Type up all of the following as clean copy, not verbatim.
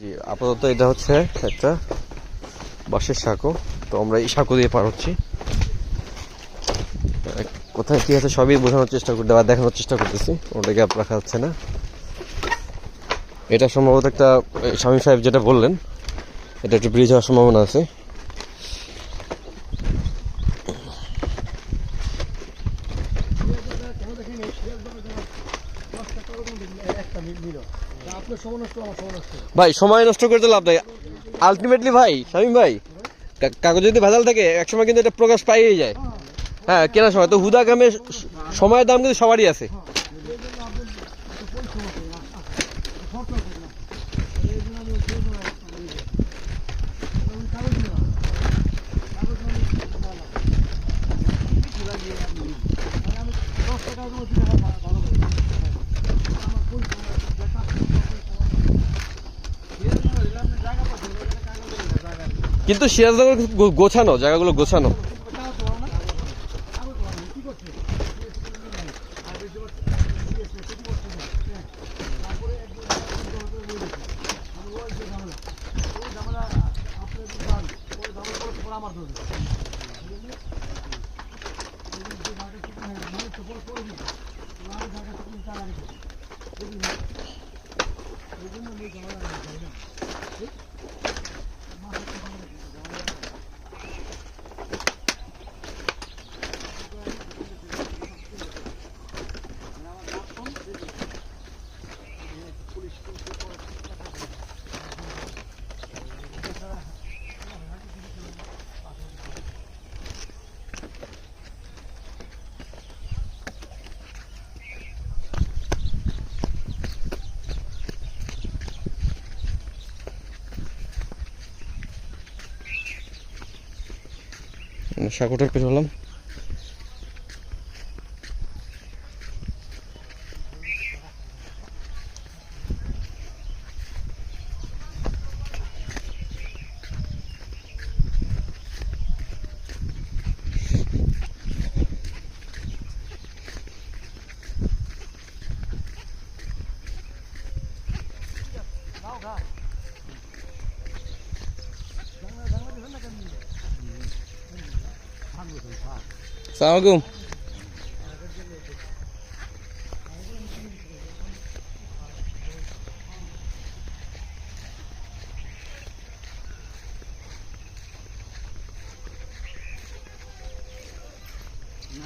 জি, আপাতত এটা হচ্ছে একটা বাঁশের সাঁকো। তো আমরা এই সাঁকো দিয়ে পার হচ্ছি। কোথায় কি আছে সবই বোঝানোর চেষ্টা করতে বা দেখানোর চেষ্টা করতেছি, ওটা গ্যাপ রাখা যাচ্ছে না। এটা সম্ভবত একটা শামীম সাহেব যেটা বললেন, এটা একটু ব্রিজ হওয়ার সম্ভাবনা আছে। ভাই সময় নষ্ট করতে লাভ নাই আলটিমেটলি ভাই। শামীম ভাই, কাগজ যদি ভেজাল থাকে একসময় কিন্তু এটা প্রকাশ পাইয়ে যায়। হ্যাঁ, কেনার সময় তো হুদা কামে সময়ের দাম কিন্তু সবারই আছে। কিন্তু সিরাজনগর গোছানো, জায়গাগুলো গোছানো। সাঁকোটার পেছ হলাম। আসসালামু আলাইকুম।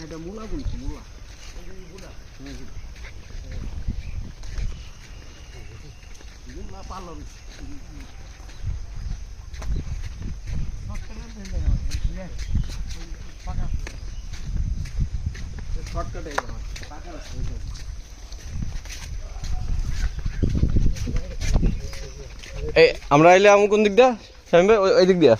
এটা মূলা বলছি, মূলা পারলাম আমরা এলে কোন দিক দিয়া শামীম ভাই? ওই দিক দিয়া।